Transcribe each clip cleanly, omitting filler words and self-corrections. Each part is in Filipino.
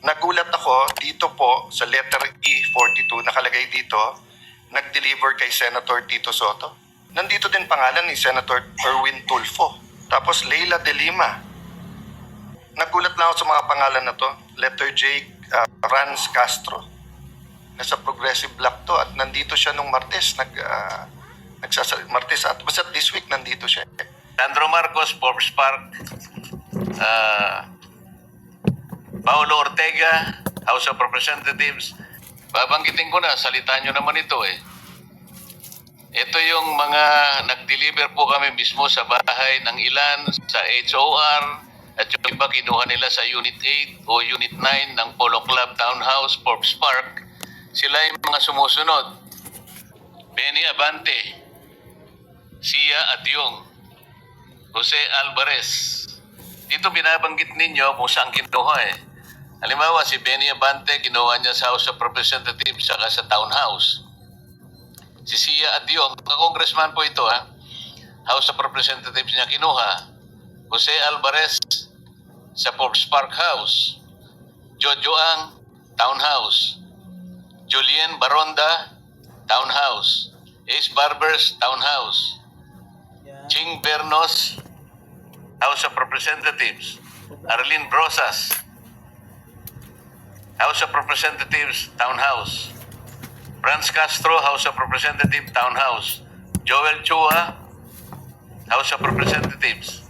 Nagulat ako dito po sa letter E42, nakalagay dito, nag-deliver kay Senator Tito Soto. Nandito din pangalan ni Senator Erwin Tulfo. Tapos Leila de Lima. Nagulat lang ako sa mga pangalan na to. Letter J, Franz Castro. Nasa Progressive Block to at nandito siya nung Martes. Martes at basta this week nandito siya. Sandro Marcos, Forbes Park, Paulo Ortega, House of Representatives. Babanggitin ko na, salita nyo naman ito eh. Ito yung mga nag-deliver po kami mismo sa bahay ng ilan sa HOR at yung iba kinuha nila sa Unit 8 o Unit 9 ng Polo Club Townhouse, Forbes Park. Sila yung mga sumusunod. Benny Abante, Sia Adyong, Jose Alvarez. Dito binabanggit ninyo kung saan kinuha eh. Halimbawa, si Benny Abante, kinuha niya sa House of Representatives saka sa Townhouse. Si Sia Adyong, congressman po ito ha, House of Representatives niya kinuha. Jose Alvarez sa Forbes Park House. Jojo Ang, Townhouse. Julien Baronda, Townhouse. Ace Barbers, Townhouse. Ching Bernos, House of Representatives. Arlene Brosas, House of Representatives, Townhouse. Franz Castro, House of Representatives, Townhouse. Joel Chua, House of Representatives.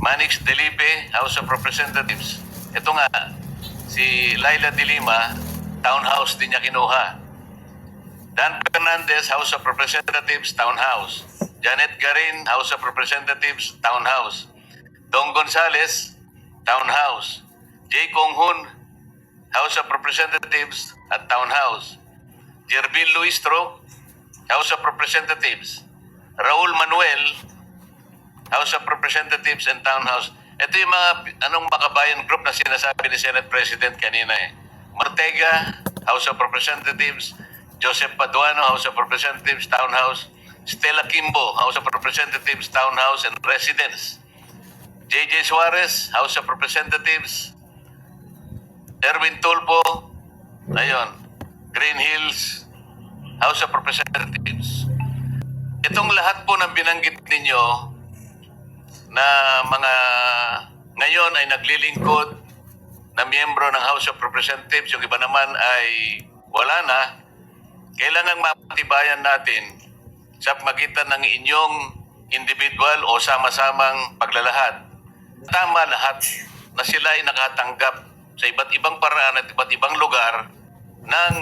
Manix Delipe, House of Representatives. Ito nga, si Laila de Lima, Townhouse din niya kinuha. Dan Fernandez, House of Representatives, Townhouse. Janet Garin, House of Representatives, Townhouse. Dong Gonzales, Townhouse. Jay Konghun, House of Representatives at Townhouse. Jervin Luistro, House of Representatives. Raul Manuel, House of Representatives and Townhouse. Ito yung mga makabayan group na sinasabi ni Senate President kanina eh. Ortega, House of Representatives. Joseph Paduano, House of Representatives, Townhouse. Stella Kimbo, House of Representatives, Townhouse and Residence. J.J. Suarez, House of Representatives. Erwin Tulfo, ayun, Green Hills, House of Representatives. Itong lahat po ng binanggit ninyo na mga ngayon ay naglilingkod na miyembro ng House of Representatives, yung iba naman ay wala na, kailangang mapatibayan natin sa magitan ng inyong individual o sama-samang paglalahad. Tama lahat na sila ay nakatanggap sa iba't ibang paraan at iba't ibang lugar ng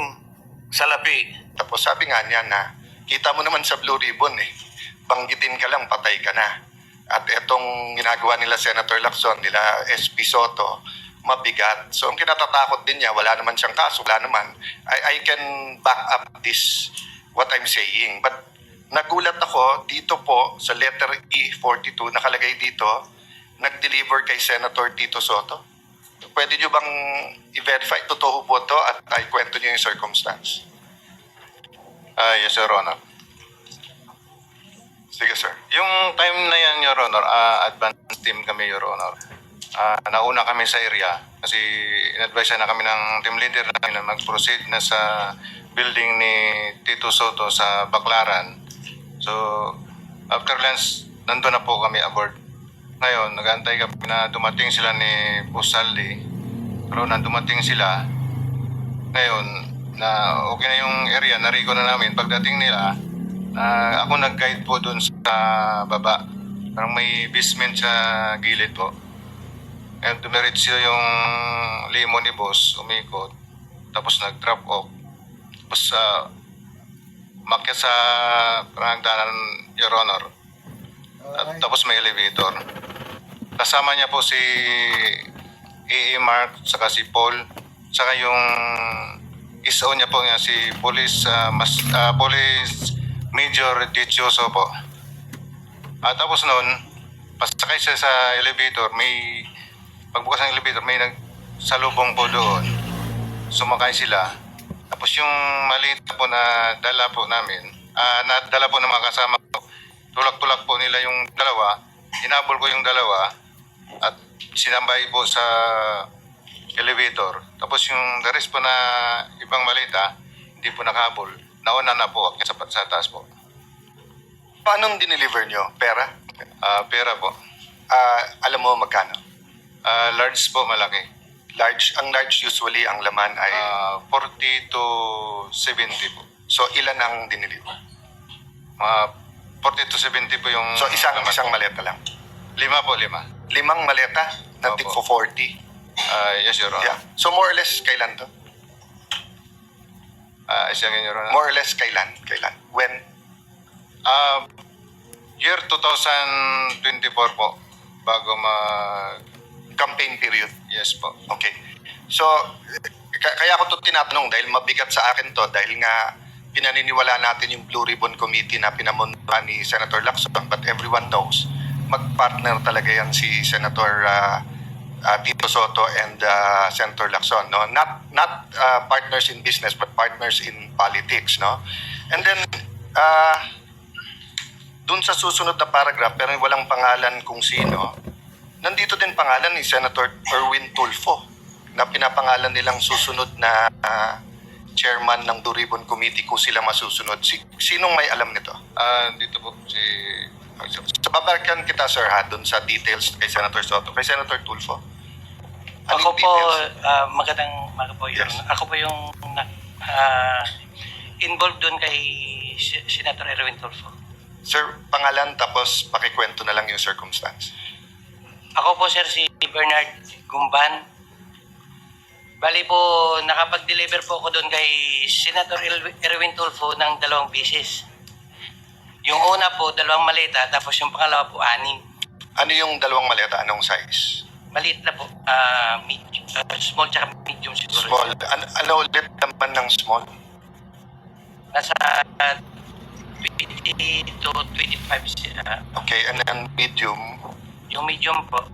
salapi. Tapos sabi nga niya na, kita mo naman sa Blue Ribbon eh, banggitin ka lang, patay ka na. At itong ginagawa nila Senator Lacson, nila SP Soto, mabigat. So ang kinatatakot din niya, wala naman siyang kaso, wala naman. I can back up this, what I'm saying. But nagulat ako dito po sa letter E42, nakalagay dito, nag-deliver kay Senator Tito Soto. Pwede nyo bang i-verify? Totoo po to at ay kwento nyo yung circumstance. Yes, Your Honor. Sige, sir. Yung time na yan, Your Honor, advance team kami, Your Honor. Nauna kami sa area kasi in-advise na kami ng team leader namin na mag-proceed na sa building ni Tito Soto sa Baclaran. So, after lunch, nandun na po kami aboard. Ngayon, nag-aantay kami na dumating sila ni Pusaldi. Pero na dumating sila, ngayon, na okay na yung area, narigo na namin. Pagdating nila, ako nag-guide po dun sa baba. Parang may basement sa gilid po. And dumiretso yung limo ni boss, umikot. Tapos nag-drop off. Tapos umakyat sa parangdanan, Your Honor. At tapos may elevator. Kasama niya po si E.E. Mark, saka si Paul, saka yung ISO niya po nga si Police Major Dichoso po. Tapos noon, pasakay siya sa elevator, may pagbukas ng elevator, may nagsalubong po doon. Sumakay sila. Tapos yung maliit po na dala po namin, nadala po ng mga kasama ko, tulak-tulak po nila yung dalawa, hinabol ko yung dalawa at sinambay po sa elevator. Tapos Tapos yung the rest po na ibang malita, hindi po nakahabol. Nauna na po sa taas po. Paano dineliver nyo? Pera? Pera po. Alam mo magkano? Large po, malaki. Ang large usually ang laman ay 40 to 70 po. so ilan ang dineliver? 40 to 70 po yung... So isang laman. maleta lang. 5 po, 5. 5 maleta na tig Opo. 40. Yes, Your Honor. Yeah. So more or less kailan to? Your Honor. More or less kailan? When? Year 2024 po, bago Campaign period. Yes po. Okay. So, kaya ako to tinatanong dahil mabigat sa akin to dahil nga pinaniniwala natin yung Blue Ribbon Committee na pinamunta ni Senator Lacson, but everyone knows magpartner talaga yan si Senator Tito Soto and Senator Lacson, no? Not partners in business but partners in politics, no? And then dun sa susunod na paragraph pero walang pangalan kung sino, nandito din pangalan ni Senator Erwin Tulfo na pinapangalan nilang susunod na chairman ng Blue Ribbon Committee kung sila masusunod. Sinong may alam nito? Dito po si... Sa babalikan kita, sir, dun sa details kay Senator Soto. Kay Senator Tulfo. Ako Anong po, details? magandang umaga po, Your Yes. Honor. Ako po yung involved doon kay Senator Erwin Tulfo. Sir, pangalan tapos pakikwento na lang yung circumstance. Ako po, sir, si Bernard Gumban. Bali po, nakapag-deliver po ako doon kay Senator Erwin Tulfo ng 2 beses. Yung una po, 2 maleta, tapos yung pangalawa po, 6. Ano yung 2 maleta? Anong size? Maliit na po, medium, small tsaka medium siguro. Small. Ano ulit naman ng small? Nasa 20 to 25. Okay, and then medium. Yung medium po,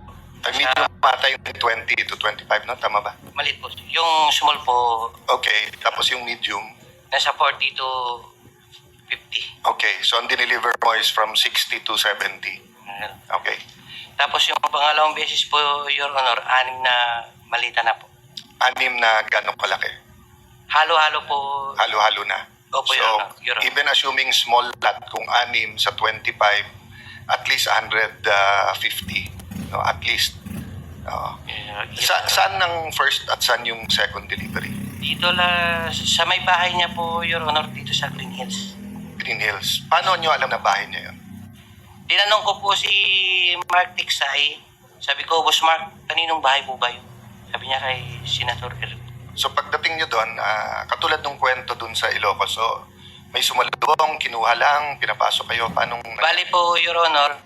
Medium mata yung 20 to 25, no? Tama ba? maliit po. Yung small po, Okay, tapos yung medium. nasa 40 to 50. Okay, so ang dineliver mo is from 60 to 70. Okay. Tapos yung pangalawang beses po, Your Honor, 6 na malita na po. 6 na gano'ng kalaki? Halo-halo po. Halo-halo na. Opo, So, Your Honor. Your Honor. even assuming small lot, kung 6 sa 25, at least 150. No, at least. Yes, Saan ng first at saan yung second delivery? dito sa may bahay niya po, Your Honor, dito sa Green Hills. Green Hills. Paano nyo alam na bahay niya yun? Tinanong ko po si Mark Tiksay. Sabi ko, Boss Mark, kaninong bahay po ba yun? Sabi niya kay Senator Erwin. So pagdating nyo doon, katulad ng kwento doon sa Ilocos, so may sumalubong, kinuha lang, pinapasok kayo, paanong... Bali po, Your Honor,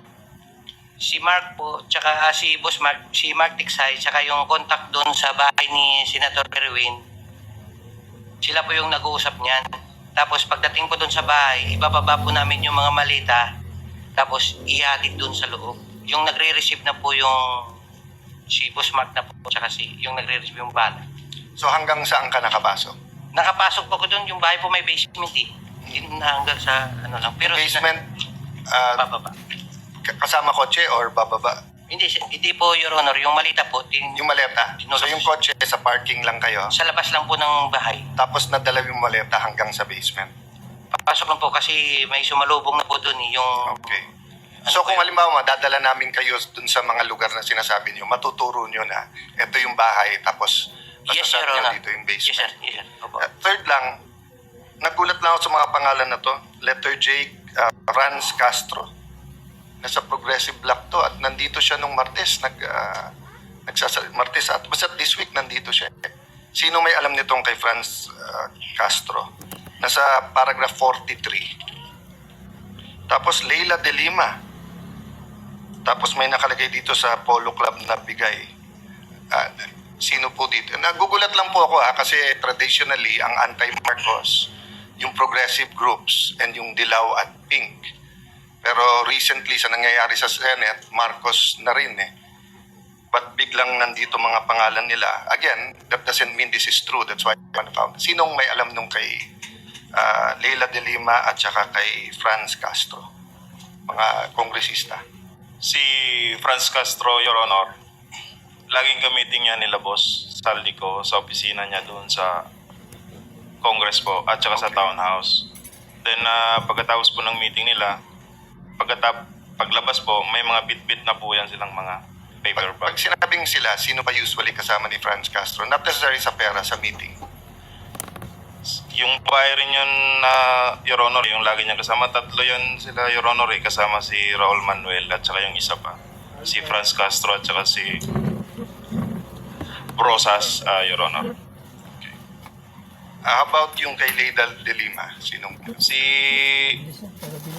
si Mark po, tsaka si Boss Mark, si Mark Tiksay, tsaka yung contact doon sa bahay ni Senator Erwin, sila po yung nag-uusap niyan. Tapos pagdating po doon sa bahay, ibababa po namin yung mga malita, tapos ihatid doon sa loob. Yung nagre-receive na po yung si Boss Mark na po, tsaka yung nagre-receive yung bala. So hanggang saan ka nakapasok? Nakapasok po ko doon, yung bahay po may basement eh. Hindi na hanggang sa ano lang. Pero Basement, bababa. kasama kotse or bababa? Hindi po, Your Honor, yung malita po, Yung maleta. So yung kotse sa parking lang kayo, sa labas lang po ng bahay. tapos nadala yung maleta hanggang sa basement. Papasok lang po kasi may sumalubong na po doon eh, yung... Okay. So kung halimbawa dadala namin kayo dun sa mga lugar na sinasabi niyo, matuturo niyo na ito yung bahay tapos Yes, Your masasabi niyo Honor. dito yung Yes, basement. sir. Yes, sir. Opo. Third lang, nagulat lang ako sa mga pangalan na to. Letter J, Franz Castro. Nasa Progressive Block to at nandito siya nung Martes. Martes at basta this week nandito siya. Sino may alam nitong kay Franz Castro? Nasa paragraph 43. Tapos Leila de Lima. Tapos may nakalagay dito sa Polo Club na bigay. Sino po dito? Nagugulat lang po ako kasi traditionally ang anti-Marcos, yung progressive groups and yung Dilaw at Pink. Pero recently sa nangyayari sa Senate, Marcos na rin eh. But biglang nandito mga pangalan nila. Again, that doesn't mean this is true. That's why I found. Sinong may alam nung kay Leila de Lima at saka kay Franz Castro? Mga kongresista. Si Franz Castro, Your Honor, laging gamitin niya nila boss sa taldi ko sa opisina niya doon sa Congress po at saka sa townhouse. Then pagkatapos po ng meeting nila, paglabas po, may mga bit-bit na po yan silang mga paper Pag bag. sinabing sila, sino ba usually kasama ni Franz Castro? Not necessarily sa pera, sa meeting. Yung bahay rin yun na Your Honor, yung lagi niya kasama, tatlo yan sila Your Honor eh, kasama si Raul Manuel at saka yung isa pa, si Franz Castro at saka si Brosas, Your Honor. How about yung kay Leida de Lima? Sinong? Si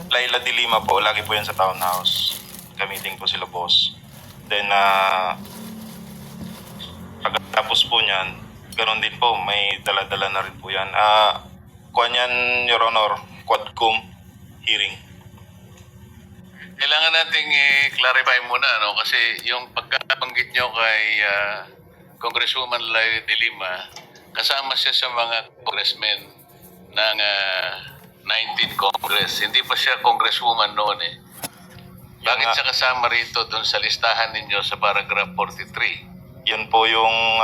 Laila de Lima po, lagi po yan sa townhouse. Kamiting po sila boss. Then, pagkatapos po niyan, ganun din po, may dala-dala na rin po yan. Kuha niyan, Your Honor, quadcom hearing. Kailangan nating i-clarify muna, no? Kasi yung pagkabanggit nyo kay Congresswoman Laila de Lima, kasama siya sa mga congressmen ng 19 Congress. Hindi pa siya congresswoman noon eh. Bakit Yung, siya kasama rito dun sa listahan ninyo sa paragraph 43? Yun po yung,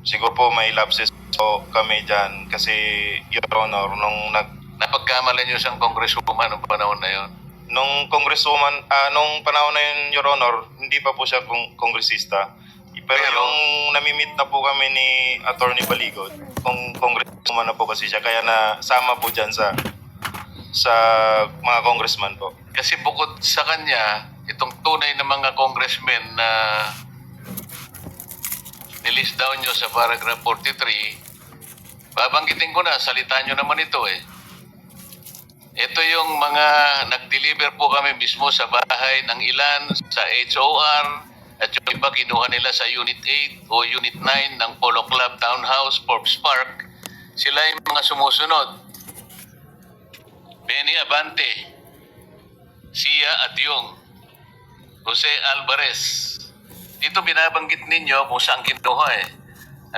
siguro po may lapses po kami dyan. Kasi, Your Honor, nung Napagkamalan nyo siyang congresswoman noong panahon na yon. nung congresswoman, nung panahon na yun, Your Honor, hindi pa po siya kongresista. Pero yung namimit na po kami ni Attorney Baligod, kung congresswoman na po kasi siya, kaya nasama po dyan sa mga congressman po. Kasi bukod sa kanya, itong tunay na mga congressmen na nilist down nyo sa paragraph 43, babanggitin ko na, salita nyo naman ito eh. Ito yung mga nag-deliver po kami mismo sa bahay ng ilan, sa HOR, at yung iba kinuha nila sa Unit 8 o Unit 9 ng Polo Club Townhouse, Forbes Park. Sila yung mga sumusunod. Benny Abante, Sia Adyong, Jose Alvarez. Dito binabanggit ninyo kung saan kinuha eh.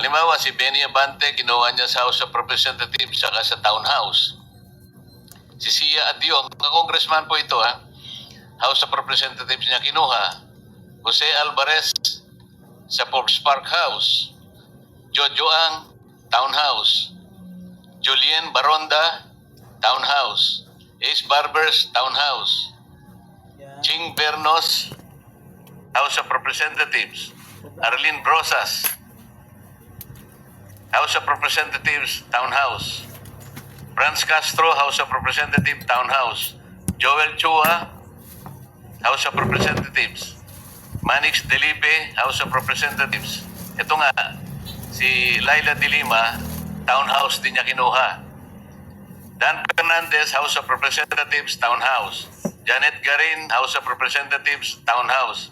Halimbawa, si Benny Abante, kinuha niya sa House of Representatives saka sa Townhouse. Si Sia Adyong, congressman po ito ha. House of Representatives niya kinuha. Jose Alvarez sa Forbes Park House. Jojo Ang, Townhouse. Julien Baronda, Townhouse. Ace Barbers, Townhouse. Ching Bernos, House of Representatives. Arlene Brosas, House of Representatives, Townhouse. Franz Castro, House of Representatives, Townhouse. Joel Chua, House of Representatives. Manix Delipe, House of Representatives. Ito nga, si Laila de Lima, Townhouse din niya kinuha. Dan Fernandez, House of Representatives, Townhouse. Janet Garin, House of Representatives, Townhouse.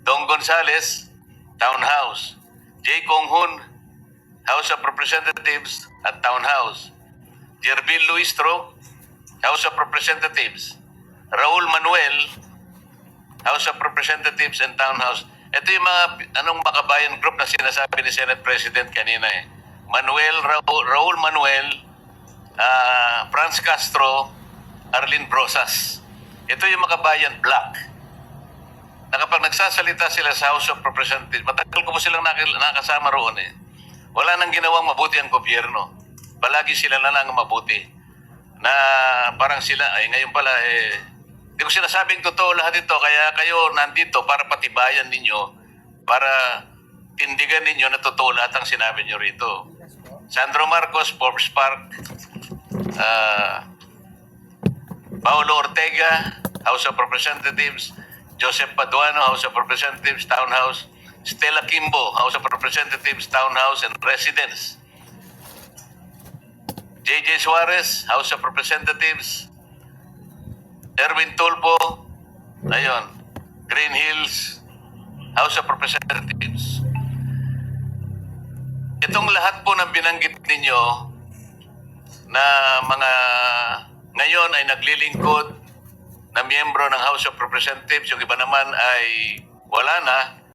Dong Gonzales, Townhouse. Jay Kong-hun, House of Representatives at Townhouse. Jervil Luistro, House of Representatives. Raul Manuel, House of Representatives and Townhouse. Ito yung mga makabayan group na sinasabi ni Senate President kanina eh. Raul Manuel, Franz Castro, Arlene Brosas. Ito yung makabayan block. Na kapag nagsasalita sila sa House of Representatives, matagal ko po silang nakasama roon eh. Wala nang ginawang mabuti ang gobyerno. Palagi sila na lang mabuti. Na parang sila, ay ngayon pala eh, hindi ko sinasabing totoo lahat ito, kaya kayo nandito para patibayan ninyo, para tindigan ninyo na totoo lahat ang sinabi nyo rito. Sandro Marcos, Forbes Park. Paulo Ortega, House of Representatives. Joseph Paduano, House of Representatives, Townhouse. Stella Kimbo, House of Representatives, Townhouse and Residence. J.J. Suarez, House of Representatives. Erwin Tulpo, ayun, Green Hills, House of Representatives. Itong lahat po ng binanggit ninyo na mga ngayon ay naglilingkod na miyembro ng House of Representatives, yung iba naman ay wala na,